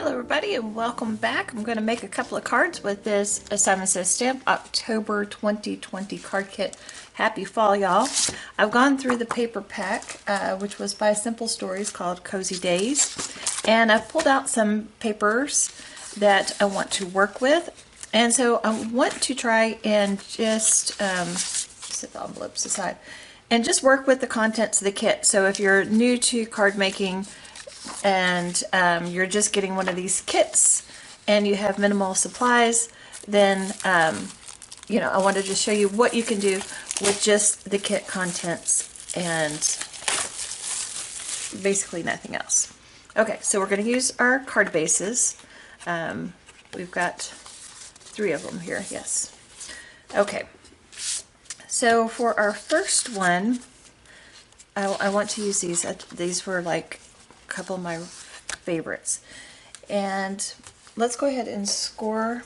Hello everybody and welcome back. I'm going to make a couple of cards with this Simon Says Stamp October 2020 card kit. Happy fall, y'all. I've gone through the paper pack, which was by Simple Stories, called Cozy Days, and I've pulled out some papers that I want to work with. And so I want to try and just set the envelopes aside and just work with the contents of the kit. So if you're new to card making and you're just getting one of these kits and you have minimal supplies, then you know, I wanted to show you what you can do with just the kit contents and basically nothing else. Okay, so we're going to use our card bases. We've got 3 of them here, yes. Okay, so for our first one, I want to use these. These were like a couple of my favorites. And let's go ahead and score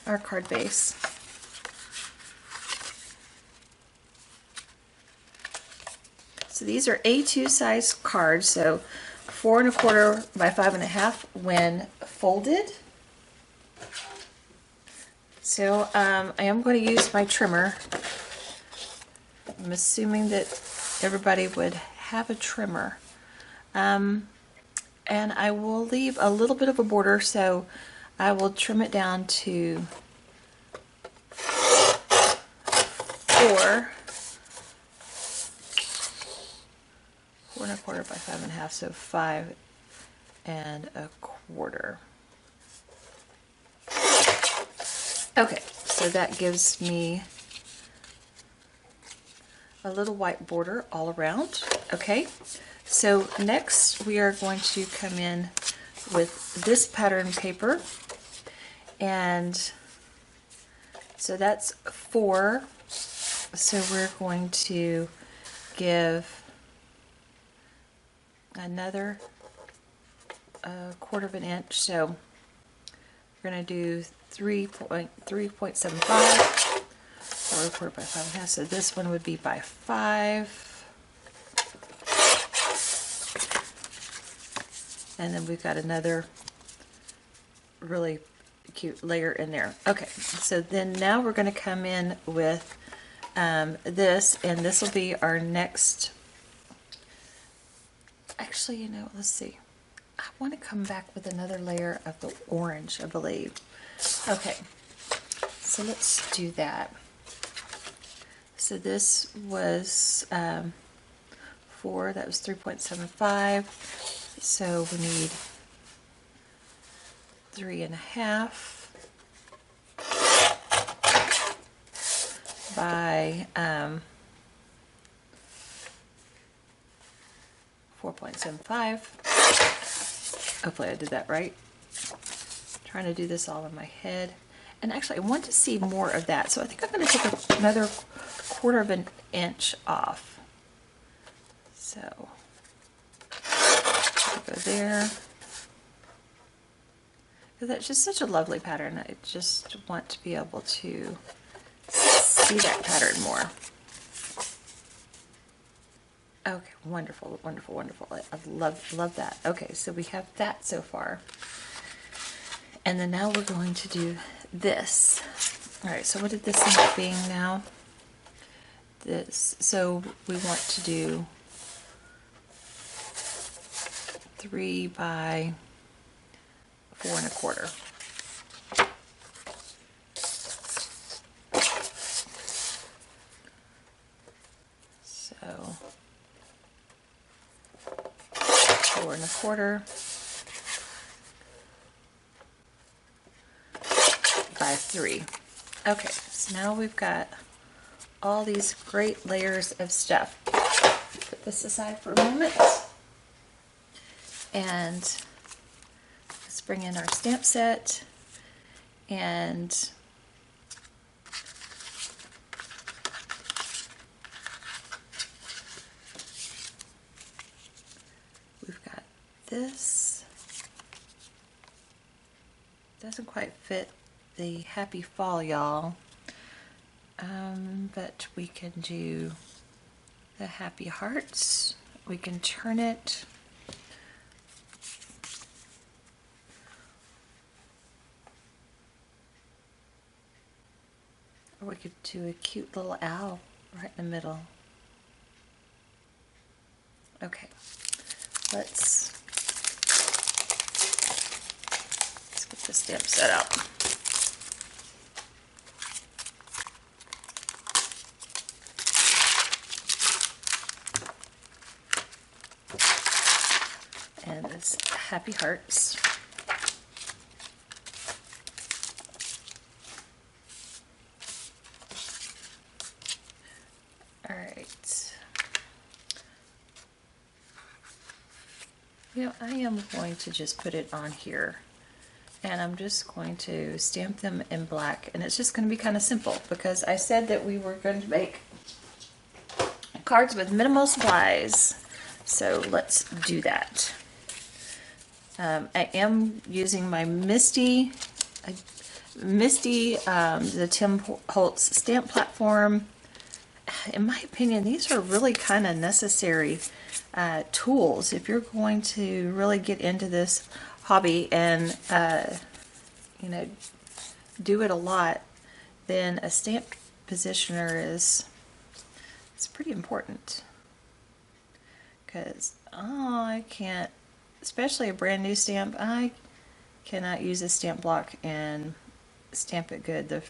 our card base. So these are A2 size cards, so 4 1/4 by 5 1/2 when folded. So I am going to use my trimmer. I'm assuming that everybody would have a trimmer. And I will leave a little bit of a border, so I will trim it down to 4 1/4 by 5 1/2, so 5 1/4. Okay, so that gives me a little white border all around. Okay, so next we are going to come in with this pattern paper, and so that's 4, so we're going to give another 1/4 inch, so we're going to do 3.75 or 1/4 by 5 1/2, so this one would be by 5. And then we've got another really cute layer in there. Okay, so then now we're going to come in with this, and this will be our next. Actually, you know, let's see. I want to come back with another layer of the orange, I believe. Okay, so let's do that. So this was 4, that was 3.75. So we need 3 1/2 by 4.75. Hopefully I did that right. Trying to do this all in my head. And actually I want to see more of that. So I think I'm going to take another 1/4 inch off. So go there. That's just such a lovely pattern. I just want to be able to see that pattern more. Okay, wonderful, wonderful, wonderful. I love that. Okay, so we have that so far. And then now we're going to do this. All right, so what did this end up being now? This. So we want to do 3 by 4 1/4. So 4 1/4 by 3. Okay, so now we've got all these great layers of stuff. Put this aside for a moment. And let's bring in our stamp set, and we've got this. Doesn't quite fit the happy fall, y'all, but we can do the happy hearts. We can turn it Or we could do a cute little owl right in the middle. Okay, let's get the stamp set up. And it's happy hearts. All right. You know, I am going to just put it on here, and I'm just going to stamp them in black, and it's just going to be kind of simple because I said that we were going to make cards with minimal supplies. So let's do that. I am using my Misty, the Tim Holtz stamp platform. In my opinion, these are really kind of necessary tools if you're going to really get into this hobby and you know, do it a lot. Then a stamp positioner is pretty important, because I can't, especially a brand new stamp, I cannot use a stamp block and stamp it good the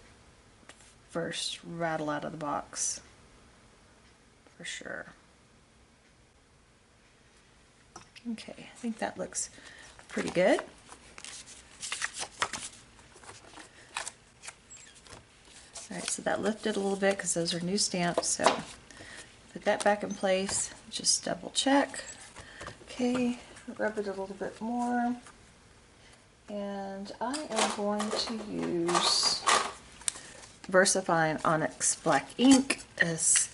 first rattle out of the box, for sure. Okay, I think that looks pretty good. Alright, so that lifted a little bit because those are new stamps, so put that back in place, just double check. Okay, rub it a little bit more. And I am going to use VersaFine ONYX black ink, as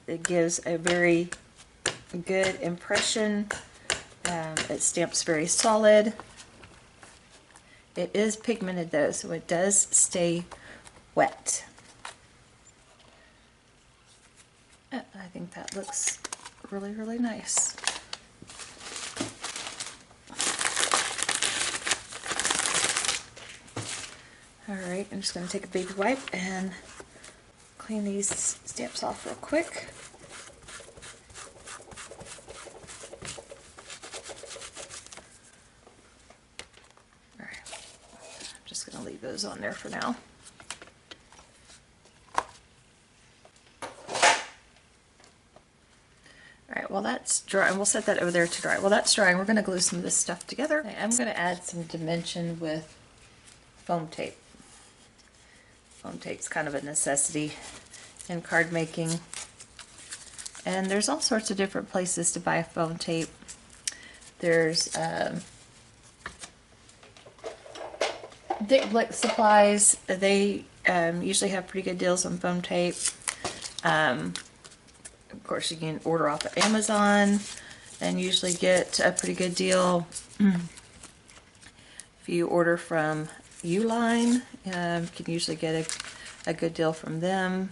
it gives a very good impression. It stamps very solid. It is pigmented though, so it does stay wet. I think that looks really, really nice. Alright, I'm just going to take a baby wipe and clean these stamps off real quick. Alright, I'm just going to leave those on there for now. Alright, while that's dry, and we'll set that over there to dry. While that's drying, we're going to glue some of this stuff together. I'm going to add some dimension with foam tape. Foam tape's kind of a necessity in card making. And there's all sorts of different places to buy foam tape. There's Dick Blick Supplies. They usually have pretty good deals on foam tape. Of course, you can order off of Amazon and usually get a pretty good deal. If you order from Uline, you can usually get a good deal from them.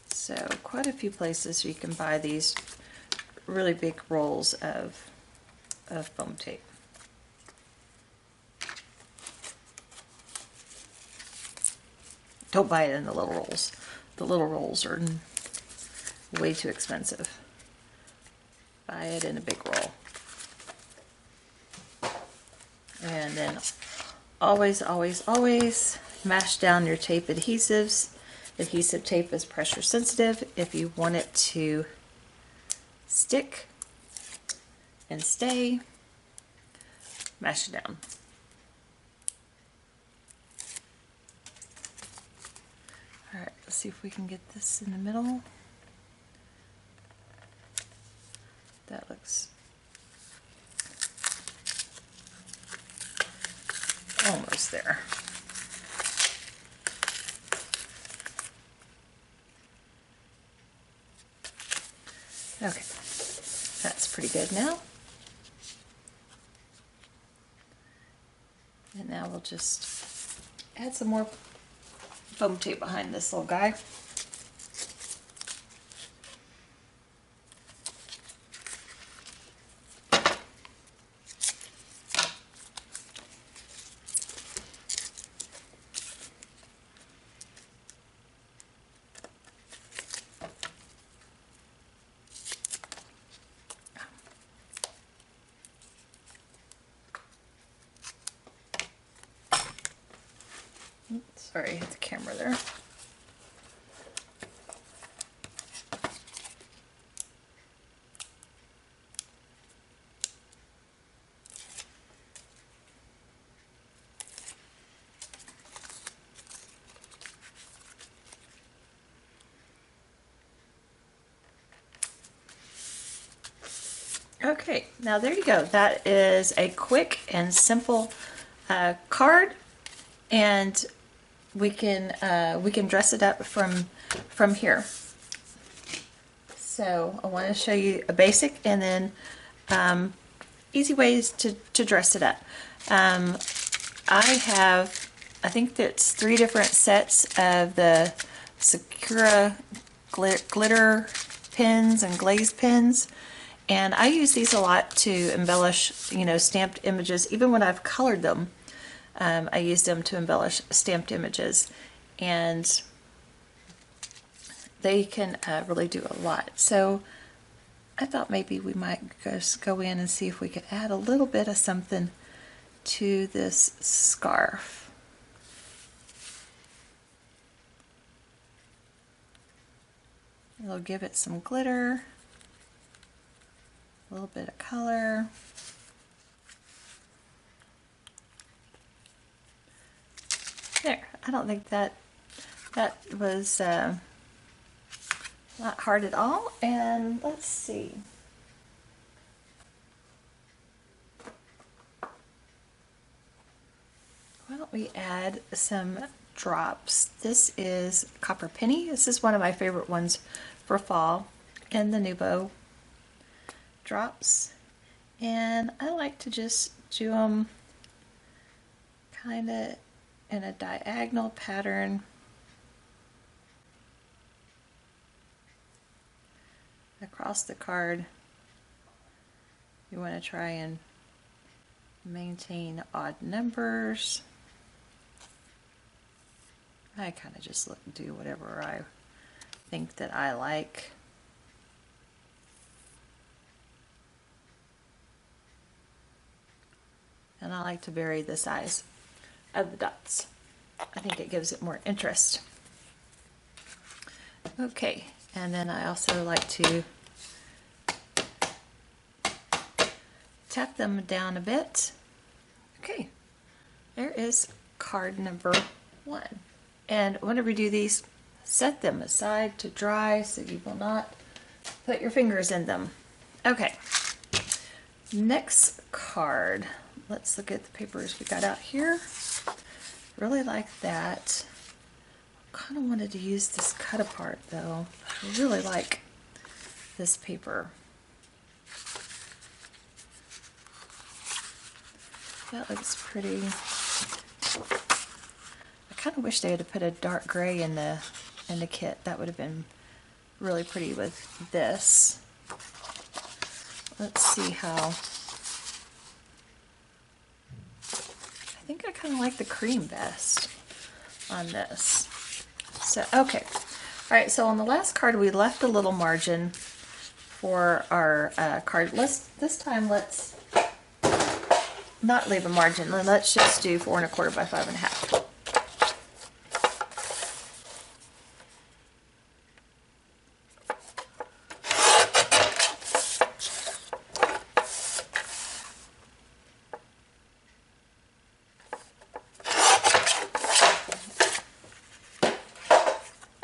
So quite a few places you can buy these really big rolls of foam tape. Don't buy it in the little rolls. The little rolls are way too expensive. Buy it in a big roll. And then always, always, always mash down your tape adhesives. Adhesive tape is pressure sensitive. If you want it to stick and stay, mash it down. Alright, let's see if we can get this in the middle. That looks almost there. Okay, that's pretty good now. And now we'll just add some more foam tape behind this little guy. Sorry, hit the camera there. Okay, now there you go. That is a quick and simple card, and we can dress it up from here. So I want to show you a basic and then easy ways to dress it up. I think that's 3 different sets of the Sakura glitter pins and glaze pins. And I use these a lot to embellish, you know, stamped images. Even when I've colored them, I use them to embellish stamped images. And they can really do a lot. So I thought maybe we might just go in and see if we could add a little bit of something to this scarf. It'll give it some glitter. A little bit of color. There, I don't think that was not hard at all. And let's see. Why don't we add some drops? This is Copper Penny. This is one of my favorite ones for fall, and the Nuvo drops, and I like to just do them kind of in a diagonal pattern across the card. You want to try and maintain odd numbers. I kind of just do whatever I think that I like. And I like to vary the size of the dots. I think it gives it more interest. Okay, and then I also like to tap them down a bit. Okay, there is card number 1. And whenever you do these, set them aside to dry so you will not put your fingers in them. Okay, next card. Let's look at the papers we got out here. Really like that. Kind of wanted to use this cut apart though. I really like this paper. That looks pretty. I kind of wish they would have put a dark gray in the kit. That would have been really pretty with this. Let's see how. I think I kind of like the cream best on this. So, okay. All right, so on the last card, we left a little margin for our card. This time, let's not leave a margin. Let's just do 4 1/4 by 5 1/2.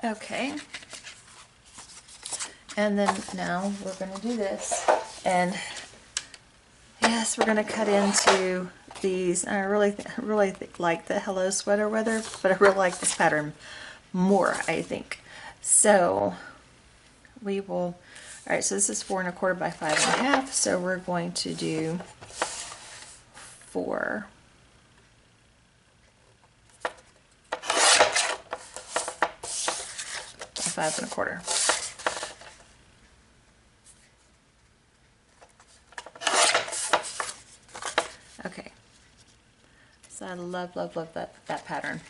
Okay, and then now we're going to do this, and yes, we're going to cut into these. I really like the Hello Sweater Weather, but I really like this pattern more, I think. So we will, all right, so this is 4 1/4 by 5 1/2, so we're going to do 4. by 5 1/4. Okay, so I love that pattern.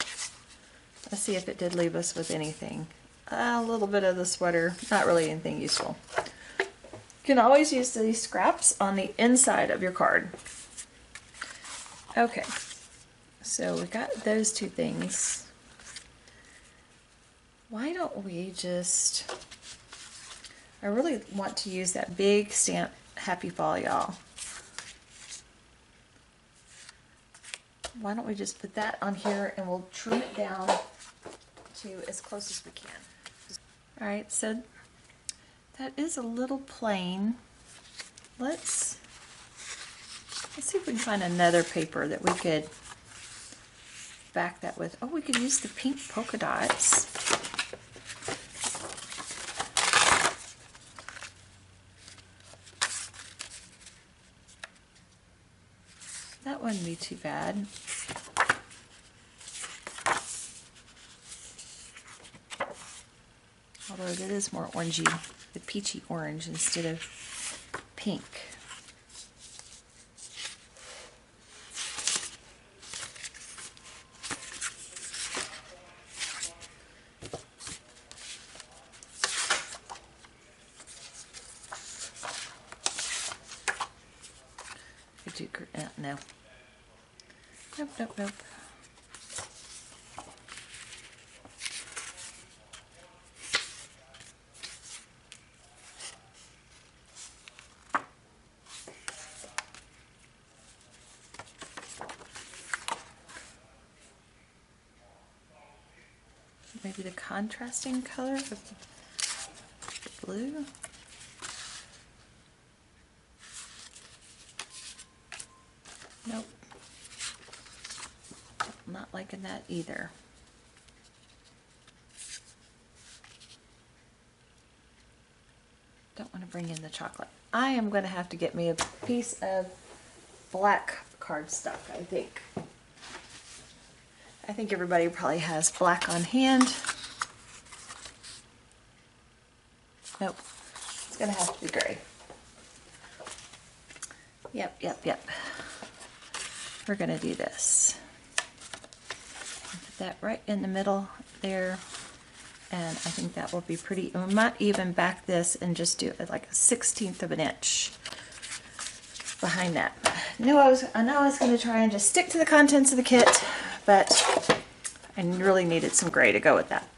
Let's see if it did leave us with anything. A little bit of the sweater, not really anything useful. You can always use these scraps on the inside of your card. Okay, so we got those 2 things. why don't we just, I really want to use that big stamp, Happy Fall, y'all. Why don't we just put that on here and we'll trim it down to as close as we can. All right, so that is a little plain. Let's see if we can find another paper that we could back that with. Oh, we could use the pink polka dots. That wouldn't be too bad. Although it is more orangey, the peachy orange instead of pink. No. Nope, nope, nope. Maybe the contrasting color of the blue. Nope. Not liking that either. Don't want to bring in the chocolate. I am going to have to get me a piece of black cardstock, I think. I think everybody probably has black on hand. Nope. It's going to have to be gray. Yep, yep, yep. We're going to do this. Put that right in the middle there. And I think that will be pretty. And we might even back this and just do it like a 1/16 of an inch behind that. I know I was going to try and just stick to the contents of the kit, but I really needed some gray to go with that.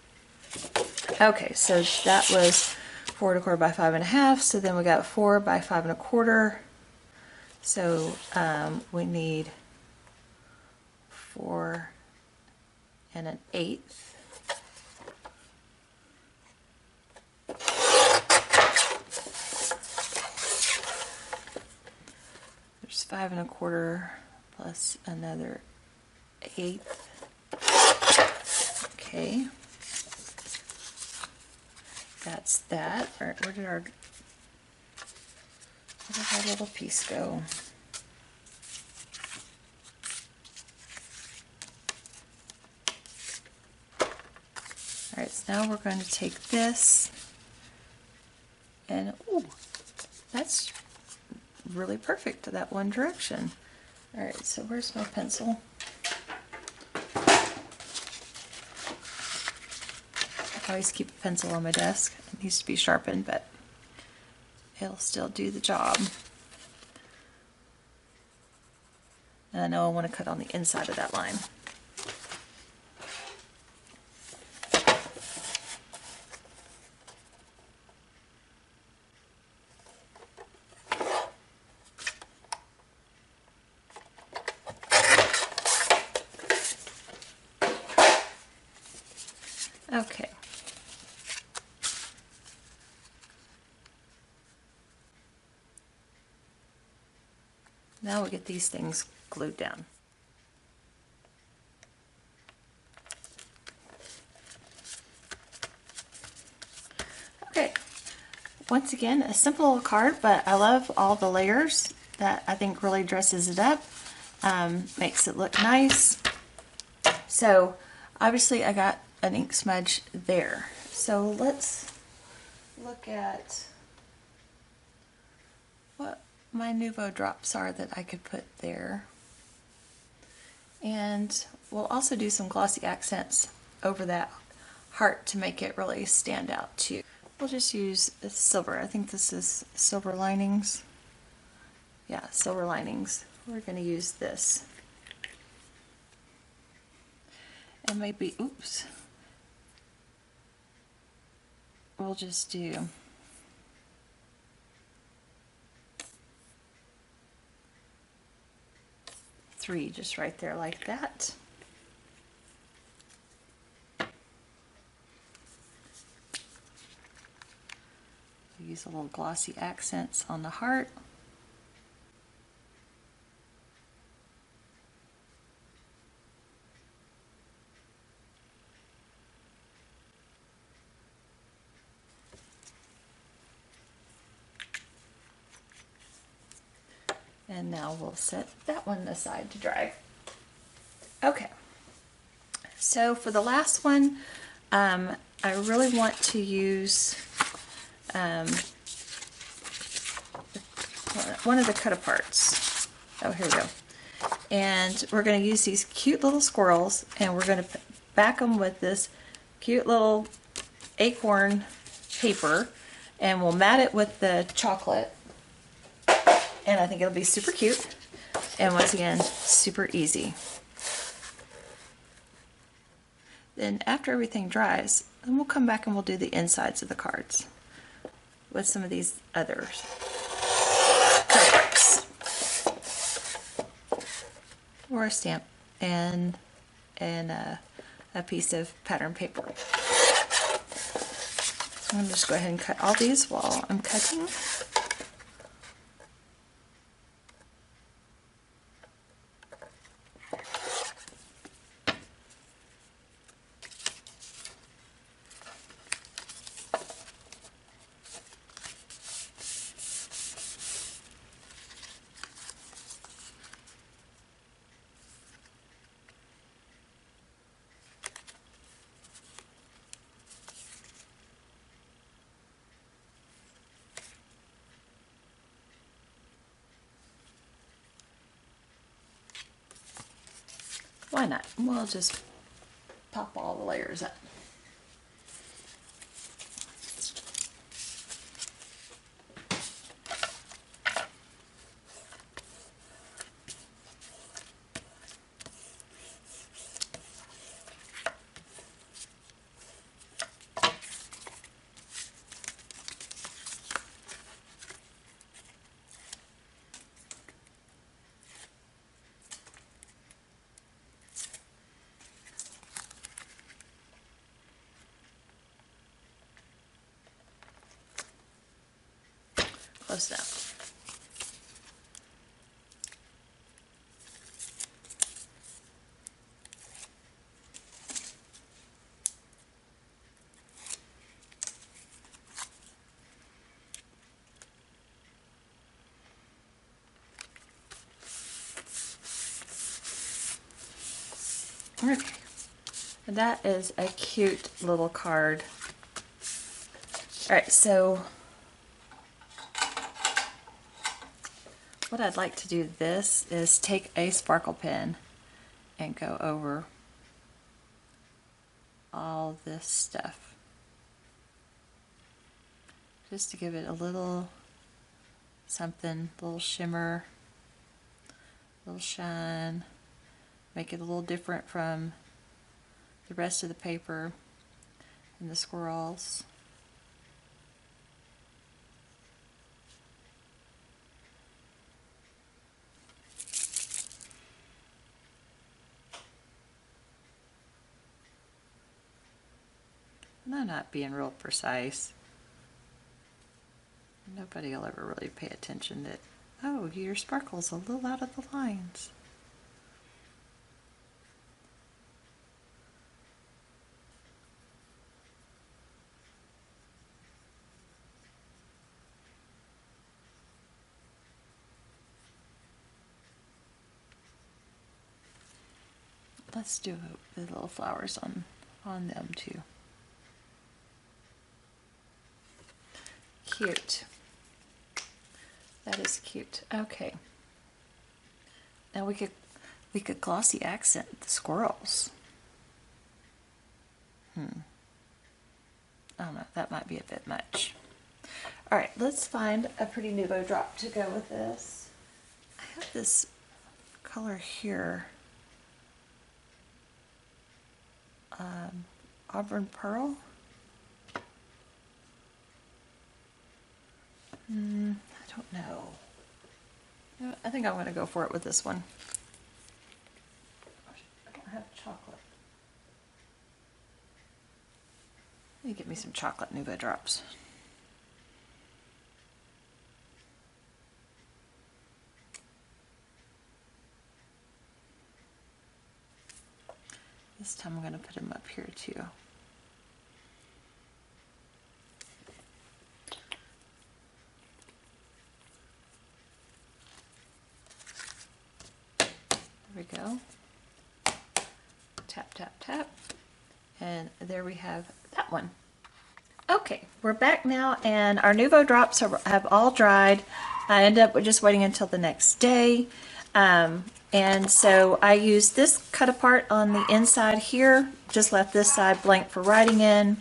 Okay, so that was 4 1/4 by 5 1/2. So then we got 4 by 5 1/4. So we need 4 1/8. There's 5 1/4 plus another 1/8. Okay, that's that. All right, where did our little piece go? All right, so now we're going to take this and, ooh, that's really perfect to that one direction. All right, so where's my pencil? I always keep a pencil on my desk. It needs to be sharpened, but it'll still do the job. And I know I want to cut on the inside of that line. Okay. Now we'll get these things glued down. Okay, once again, a simple little card, but I love all the layers. That I think really dresses it up, makes it look nice. So obviously I got an ink smudge there. So let's look at what my Nuvo drops are that I could put there. And we'll also do some glossy accents over that heart to make it really stand out too. We'll just use silver. I think this is silver linings. Yeah, silver linings. We're going to use this. And maybe, oops. we'll just do three just right there like that. Use a little glossy accents on the heart. And now we'll set that one aside to dry. Okay, so for the last one, I really want to use one of the cut aparts. Oh, here we go. And we're going to use these cute little squirrels, and we're going to back them with this cute little acorn paper, and we'll mat it with the chocolate. And I think it'll be super cute, and once again, super easy. Then after everything dries, then we'll come back and we'll do the insides of the cards with some of these others. Or a stamp and a piece of pattern paper. So I'm going to just go ahead and cut all these while I'm cutting. Why not? We'll just pop all the layers up. Close enough. Okay, and that is a cute little card. All right, so what I'd like to do this is take a sparkle pen and go over all this stuff just to give it a little something, a little shimmer, a little shine, make it a little different from the rest of the paper and the squirrels. And I'm not being real precise. Nobody will ever really pay attention that, oh, your sparkle's a little out of the lines. Let's do the little flowers on them too. Cute. That is cute. Okay. Now we could glossy accent the squirrels. I don't know, that might be a bit much. Alright, let's find a pretty Nuvo drop to go with this. I have this color here. Auburn Pearl. I don't know. I think I'm going to go for it with this one. I don't have chocolate. Let me get me some chocolate Nuvo drops. This time I'm going to put them up here too. There we go. Tap, tap, tap. And there we have that one. Okay, we're back now, and our Nuvo drops have all dried. I ended up just waiting until the next day. And so I used this cut apart on the inside here, just left this side blank for writing in.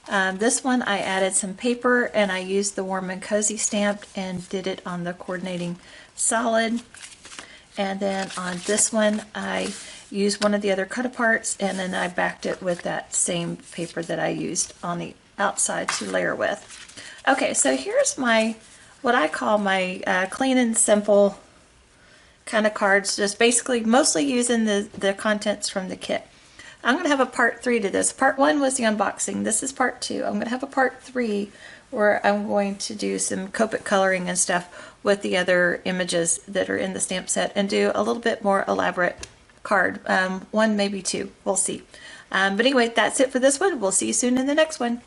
This one I added some paper, and I used the Warm and Cozy stamped and did it on the coordinating solid. And then on this one I used one of the other cut aparts, and then I backed it with that same paper that I used on the outside to layer with. Okay, so here's my, what I call my clean and simple kind of cards, just basically mostly using the contents from the kit. I'm going to have a part 3 to this. Part 1 was the unboxing. This is part 2. I'm going to have a part 3 where I'm going to do some Copic coloring and stuff with the other images that are in the stamp set and do a little bit more elaborate card. 1, maybe 2. We'll see. But anyway, that's it for this one. We'll see you soon in the next one.